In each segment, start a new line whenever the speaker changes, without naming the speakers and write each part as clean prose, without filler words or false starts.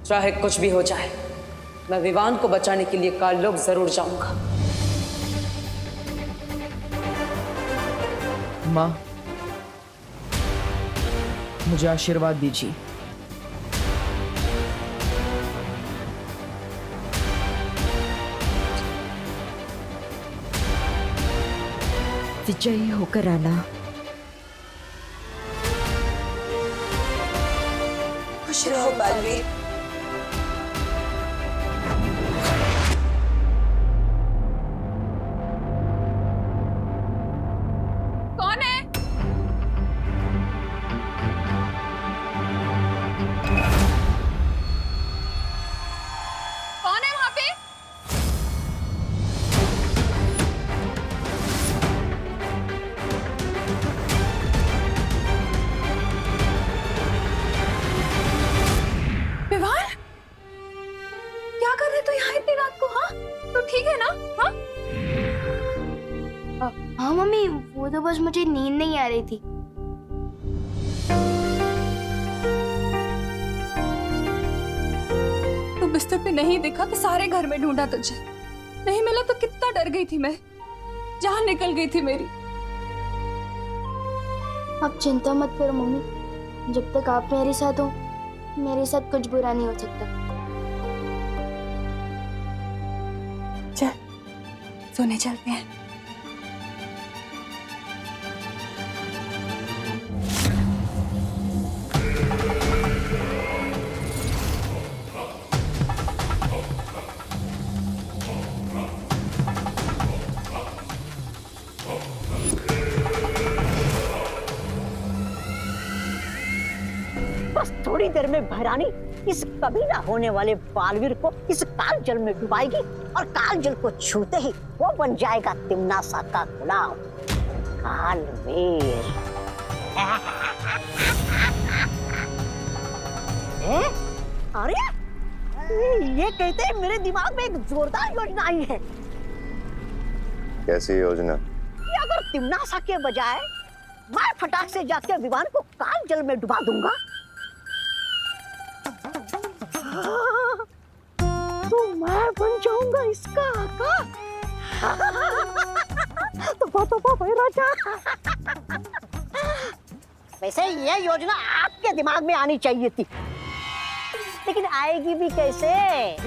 चाहे कुछ भी हो जाए, मैं विवान को बचाने के लिए काललोक जरूर जाऊंगा।
माँ, मुझे आशीर्वाद दीजिए।
विजयी होकर आना।
खुश रहो बालवीर।
कौन है? कौन है वहां पे? विवान, क्या कर रहे तू यहाँ इतनी रात को? हाँ, तो ठीक है ना? हाँ,
हाँ मम्मी, वो तो बस मुझे नींद नहीं आ रही थी।
तू बिस्तर पे नहीं दिखा तो सारे घर में ढूंढा तुझे, नहीं मिला तो कितना डर गई थी मैं, जान निकल गई थी मेरी।
आप चिंता मत करो मम्मी, जब तक आप मेरे साथ हो मेरे साथ कुछ बुरा नहीं हो सकता।
चल सोने चलते हैं।
बस थोड़ी देर में भैरानी इस कभी ना होने वाले बालवीर को इस काल जल में डुबाएगी और काल जल को छूते ही वो बन जाएगा तिम्नासा का गुलाम कालवीर। अरे ये कहते हैं मेरे दिमाग में एक जोरदार योजना आई है।
कैसी योजना?
कि अगर तिम्नासा के बजाय मैं फटाक से जाकर विवान को काल जल में डुबा दूंगा तो मैं बन जाऊंगा इसका आका। तो भाई राजा, वैसे ये योजना आपके दिमाग में आनी चाहिए थी, लेकिन आएगी भी कैसे?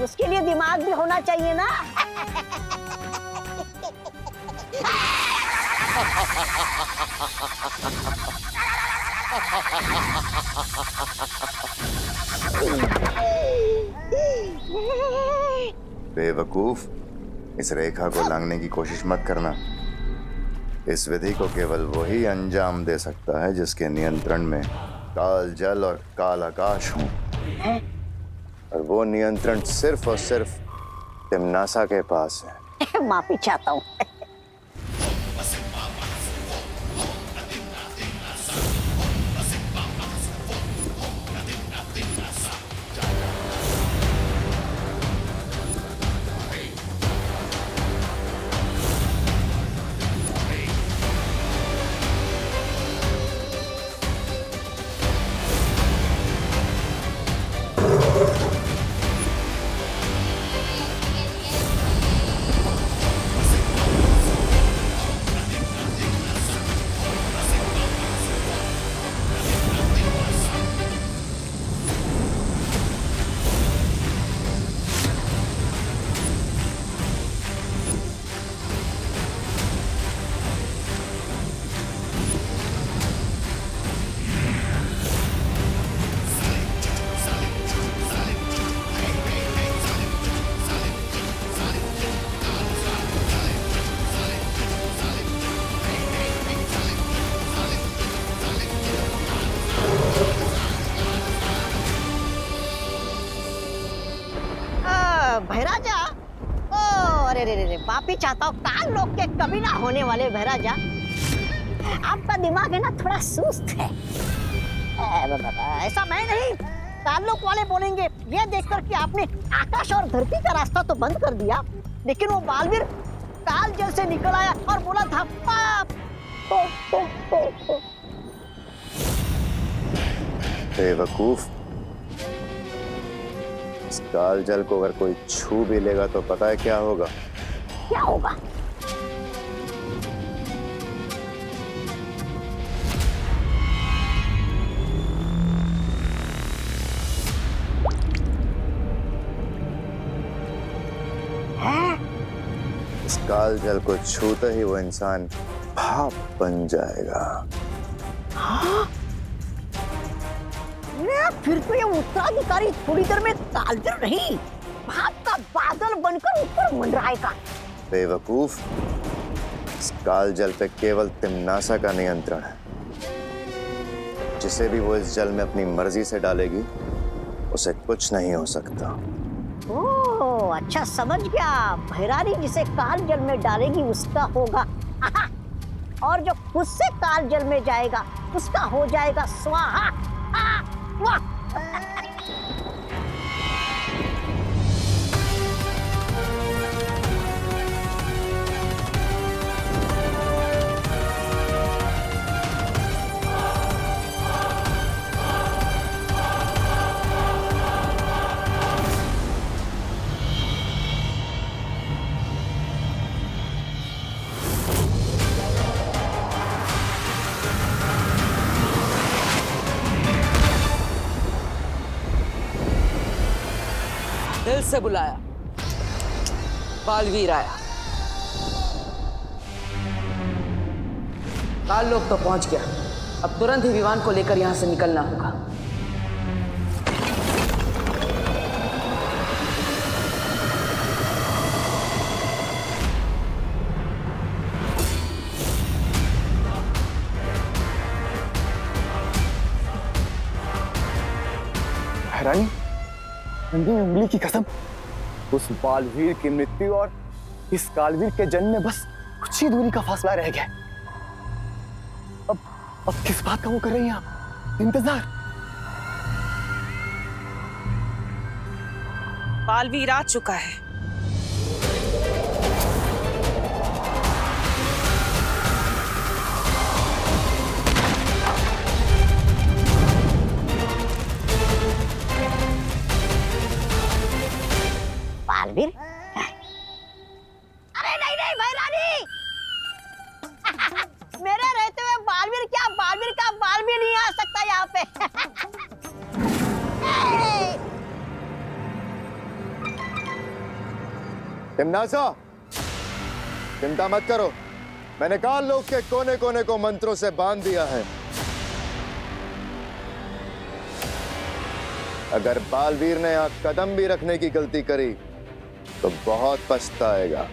उसके लिए दिमाग भी होना चाहिए ना।
बेवकूफ, इस रेखा को लांघने की कोशिश मत करना। इस विधि को केवल वही अंजाम दे सकता है जिसके नियंत्रण में काल जल और काल आकाश हो, और वो नियंत्रण सिर्फ और सिर्फ तिम्नासा के पास है।
माफी चाहता हूँ। भैराजा, ओ अरे रे रे, माफी चाहता हूँ। काल लोक के कभी ना होने वाले भैराजा, आपका दिमाग है ना थोड़ा सुस्त है। ऐसा मैं नहीं, काल लोक वाले बोलेंगे। ये देखकर कि आपने आकाश और धरती का रास्ता तो बंद कर दिया, लेकिन वो बालवीर काल जल से निकल आया और बोला था पाप।
बेवकूफ, इस काल जल को अगर कोई छू भी लेगा तो पता है क्या होगा?
क्या होगा?
इस काल जल को छूते ही वो इंसान भाप बन जाएगा।
फिर तो ये उत्तराधिकारी थोड़ी देर में कालजल नहीं, भाप का बादल बनकर ऊपर मंडराएगा।
बेवकूफ, इस काल जल पे केवल तिम्नासा का नियंत्रण है। जिसे भी वो इस जल में अपनी मर्जी से डालेगी उसे कुछ नहीं हो सकता।
ओह, अच्छा समझ गया। भैरानी जिसे काल जल में डालेगी उसका होगा आहा, और जो खुद से काल जल में जाएगा उसका हो जाएगा स्वाहा। वाह!
दिल से बुलाया, बालवीर आया। काल लोग तो पहुंच गया, अब तुरंत ही विवान को लेकर यहां से निकलना होगा।
रानी, नंदी में उंगली की कसम, उस बालवीर की मृत्यु और इस कालवीर के जन्म में बस कुछ ही दूरी का फासला रह गया। अब किस बात का वो कर रही हैं आप? इंतजार।
बालवीर आ चुका है।
बालवीर? अरे नहीं नहीं भैरानी, मेरे रहते हुए बालवीर क्या, बालवीर का बालवीर नहीं आ सकता यहाँ पे।
तिम्नासा, चिंता मत करो, मैंने काल लोक के कोने कोने को मंत्रों से बांध दिया है। अगर बालवीर ने यहाँ कदम भी रखने की गलती करी तो बहुत पछताएगा,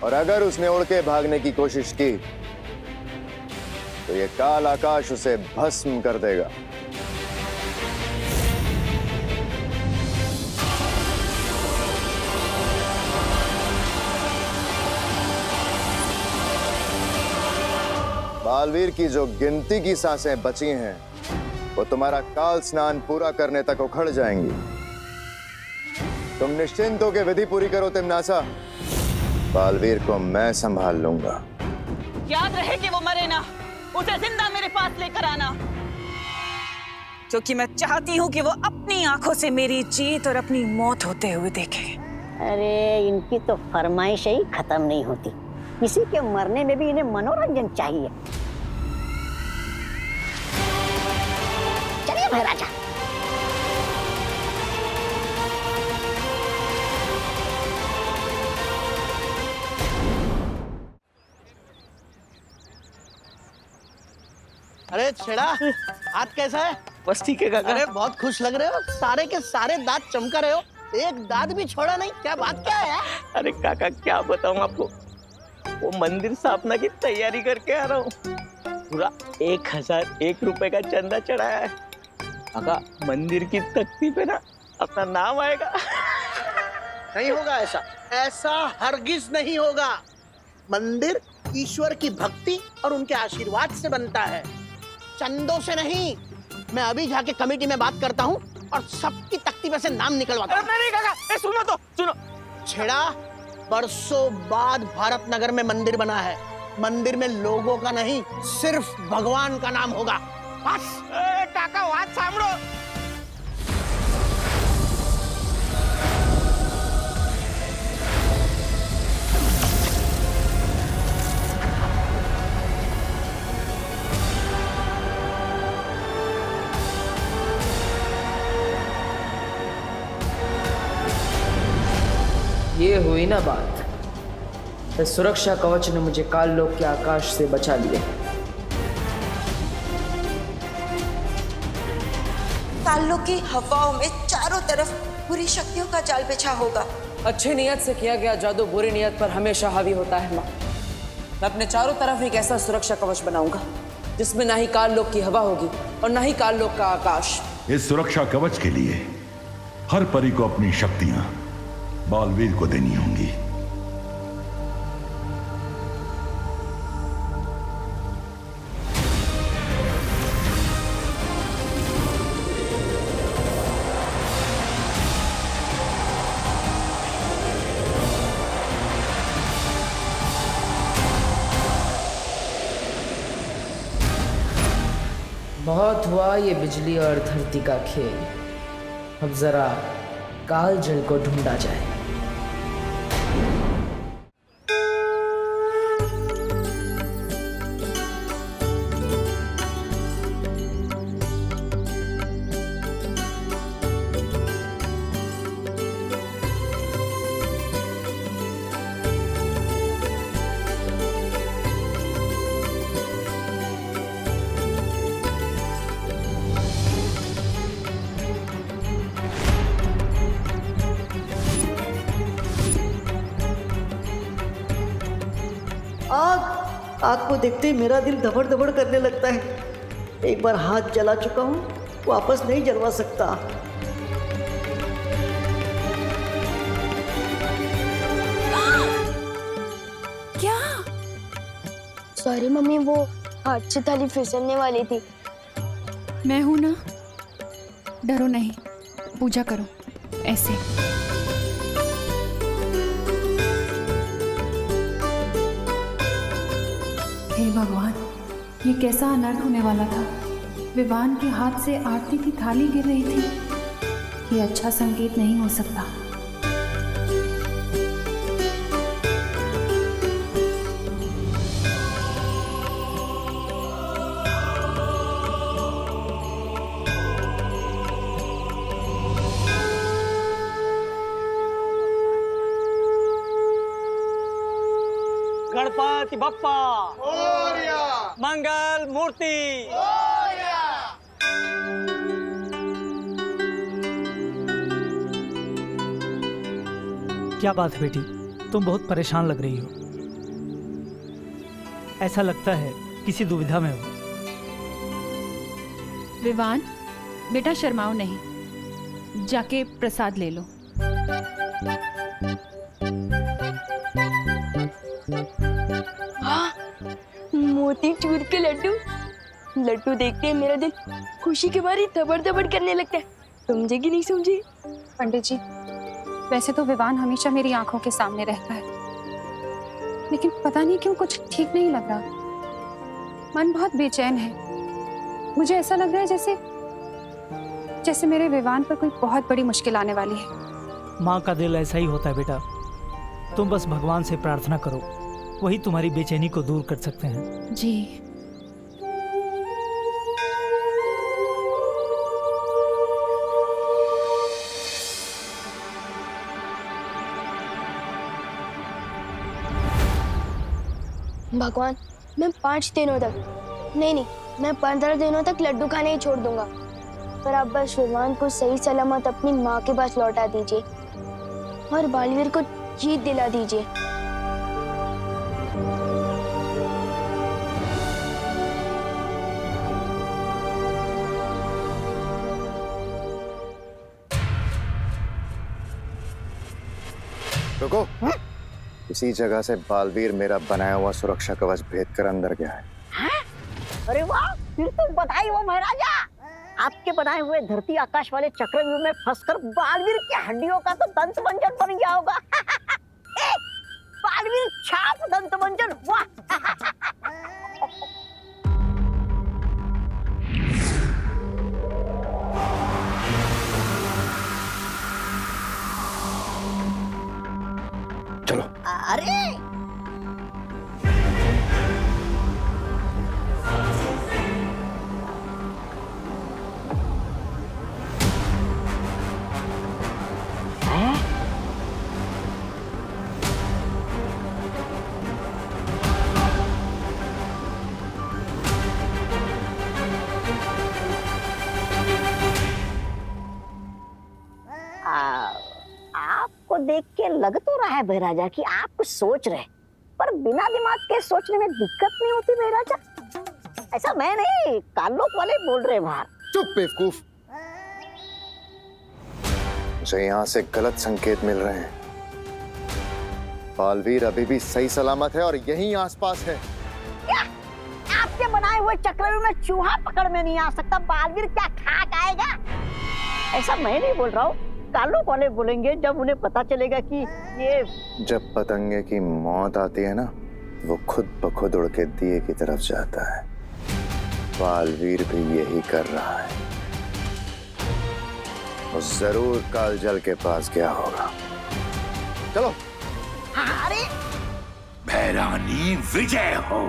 और अगर उसने उड़ के भागने की कोशिश की तो ये काल आकाश उसे भस्म कर देगा। बालवीर की जो गिनती की सांसें बची हैं वो तुम्हारा काल स्नान पूरा करने तक उखड़ जाएंगी। तुम निश्चिंत होकर विधि पूरी करो तिम्नासा, बालवीर को मैं संभाल लूंगा।
याद रहे कि वो मरे ना, उसे जिंदा मेरे पास लेकर आना, क्योंकि मैं चाहती हूँ कि वो अपनी आंखों से मेरी जीत और अपनी मौत होते हुए देखे।
अरे इनकी तो फरमाइश ही खत्म नहीं होती, किसी के मरने में भी इन्हें मनोरंजन चाहिए। चलिए भैराजा।
अरे छेड़ा, हाथ कैसा है?
बस ठीक है काका।
अरे बहुत खुश लग रहे हो, सारे के सारे दांत चमका रहे हो, एक दांत भी छोड़ा नहीं, क्या बात क्या है यार?
अरे काका क्या बताऊं आपको, वो मंदिर स्थापना की तैयारी करके आ रहा हूँ, पूरा 1001 रुपए का चंदा चढ़ाया है। काका मंदिर की तख्ती पे ना अपना नाम आएगा।
नहीं होगा ऐसा, ऐसा हरगिज नहीं होगा। मंदिर ईश्वर की भक्ति और उनके आशीर्वाद से बनता है, चंदों से नहीं। मैं अभी जाके कमेटी में बात करता हूँ और सबकी तख्ती पे से नाम निकलवाता हूँ।
नहीं काका, सुनो तो सुनो।
छेड़ा, बरसों बाद भारत नगर में मंदिर बना है, मंदिर में लोगों का नहीं सिर्फ भगवान का नाम होगा। बस।
काका बात सांभळो।
ये हुई ना बात। इस सुरक्षा कवच ने मुझे काल लोक के आकाश से बचा लिया।
कालों की हवाओं में चारों तरफ बुरी शक्तियों का जाल बिछा होगा।
अच्छी नियत से किया गया जादू बुरी नियत पर हमेशा हावी होता है माँ। मैं अपने चारों तरफ एक ऐसा सुरक्षा कवच बनाऊंगा जिसमें ना ही काल लोक की हवा होगी और ना ही काल लोक का आकाश।
इस सुरक्षा कवच के लिए हर परी को अपनी शक्तियां बालवीर को देनी होंगी।
बहुत हुआ ये बिजली और धरती का खेल। अब जरा काल जल को ढूंढा जाए।
आग को देखते ही मेरा दिल धबड़ धबड़ करने लगता है। एक बार हाथ जला चुका हूँ, वापस नहीं जलवा सकता।
क्या?
सॉरी मम्मी, वो हाथ से थाली फिसलने वाली थी।
मैं हूं ना, डरो नहीं, पूजा करो ऐसे। हे भगवान, ये कैसा अनर्थ होने वाला था। विवान के हाथ से आरती की थाली गिर रही थी। ये अच्छा संकेत नहीं हो सकता।
गणपति बप्पा मंगल मूर्ति।
क्या बात है बेटी, तुम बहुत परेशान लग रही हो। ऐसा लगता है किसी दुविधा में हो।
विवान, बेटा शर्माओ नहीं, जाके प्रसाद ले लो।
मोतीचूर के लड्डू। लड्डू देखते ही मेरा दिल खुशी के मारे धबड़ धबड़ करने लगता है। समझे कि नहीं समझे?
पंडित जी, वैसे तो विवान हमेशा मेरी आंखों के सामने रहता है, लेकिन पता नहीं क्यों कुछ ठीक नहीं लग रहा। मन बहुत बेचैन है। मुझे ऐसा लग रहा है जैसे मेरे विवान पर कोई बहुत बड़ी मुश्किल आने वाली है।
माँ का दिल ऐसा ही होता है बेटा। तुम बस भगवान से प्रार्थना करो, वही तुम्हारी बेचैनी को दूर कर सकते हैं।
जी।
भगवान, मैं 5 दिनों तक नहीं, मैं 15 दिनों तक लड्डू खाने ही छोड़ दूंगा। पर आप बस विवान को सही सलामत अपनी माँ के पास लौटा दीजिए और बालवीर को जीत दिला दीजिए।
रुको। इसी जगह से बालवीर मेरा बनाया हुआ सुरक्षा कवच भेद कर अंदर गया है।
अरे वाह, फिर तो बधाई हो महाराजा। आपके बनाए हुए धरती आकाश वाले चक्रव्यूह में फंसकर बालवीर की हड्डियों का तो दंत मंजन बन गया होगा। बालवीर छाप दंत मंजन, वाह।
चलो।
अरे लग तो रहा है बहराजा कि आप कुछ सोच रहे, पर बिना दिमाग के सोचने में दिक्कत नहीं होती बहराजा। ऐसा मैं नहीं, कालोक वाले बोल रहे बाहर।
चुप बेवकूफ, मुझे यहाँ से गलत संकेत मिल रहे हैं। बालवीर अभी भी सही सलामत है और यहीं आसपास है।
क्या आपके बनाए हुए चक्रव्यूह में चूहा पकड़ में नहीं आ सकता? बालवीर क्या खाक आएगा? ऐसा मैं नहीं बोल रहा हूँ, कालोक वाले बोलेंगे जब उन्हें पता चलेगा कि ये।
जब पतंगे की मौत आती है ना, वो खुद ब खुद उड़ के दिए की तरफ जाता है। बालवीर भी यही कर रहा है। वो जरूर कालजल के पास गया होगा। चलो।
अरे
भैरानी विजय हो।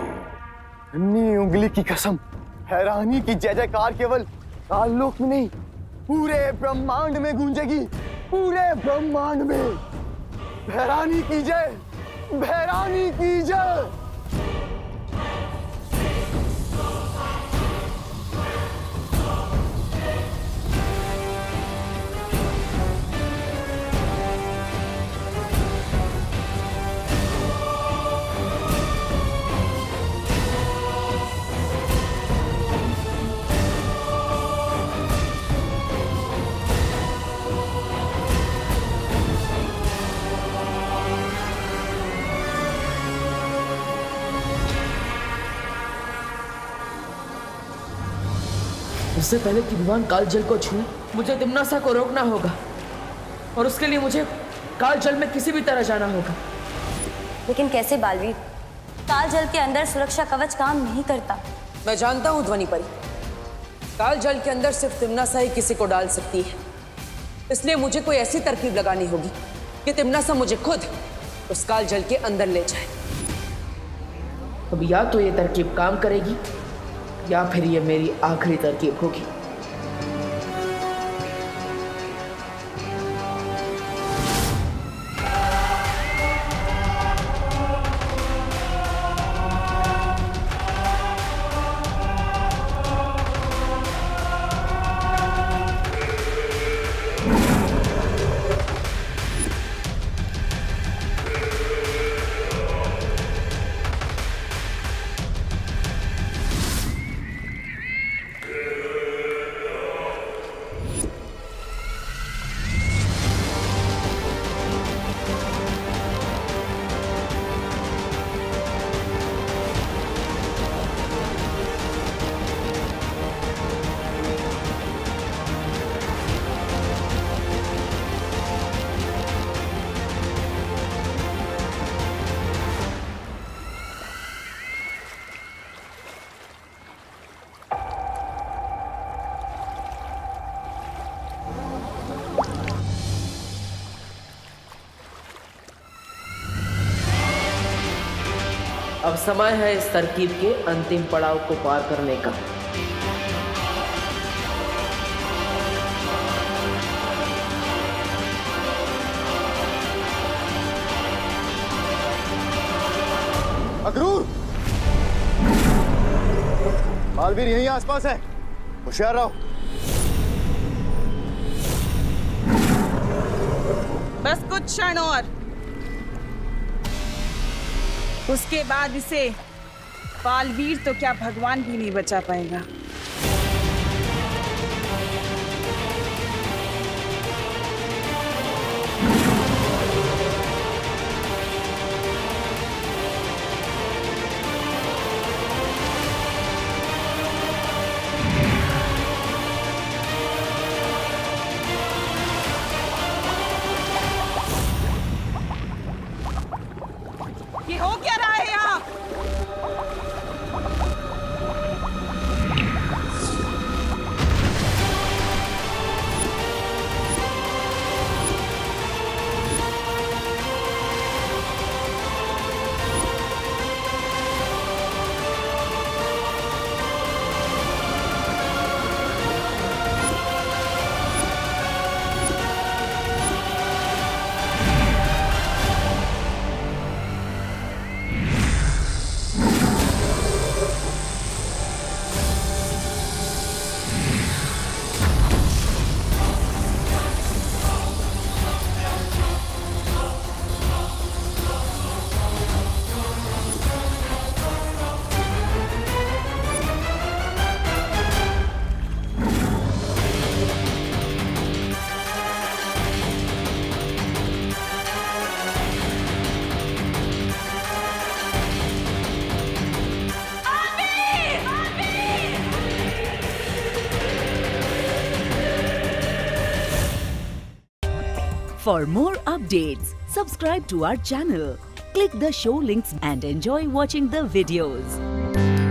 अन्नी उंगली की कसम, हैरानी की जय जयकार केवल काललोक में नहीं, पूरे ब्रह्मांड में गूंजेगी। पूरे ब्रह्मांड में भैरानी की जय, भैरानी की जय।
इससे पहले कि विमान काल जल को छूए, मुझे तिम्नासा को रोकना होगा, और उसके लिए मुझे काल जल में किसी भी तरह जाना होगा।
लेकिन कैसे बालवीर? काल जल के अंदर सुरक्षा कवच काम नहीं करता।
मैं जानता हूँ ध्वनि परी, काल जल के अंदर सिर्फ तिम्नासा ही किसी को डाल सकती है। इसलिए मुझे कोई ऐसी तरकीब लगानी होगी कि तिम्नासा मुझे खुद उस काल जल के अंदर ले जाए।
अब या तो ये तरकीब काम करेगी या फिर ये मेरी आखिरी तरकीब होगी। अब समय है इस तरकीब के अंतिम पड़ाव को पार करने का।
अक्रूर, बालवीर यहीं आसपास है, होशियार रहो।
बस कुछ क्षण और, उसके बाद इसे बालवीर तो क्या भगवान भी नहीं बचा पाएगा। ये हो क्या रहा है यहाँ?
For more updates, subscribe to our channel, click the show links and enjoy watching the videos.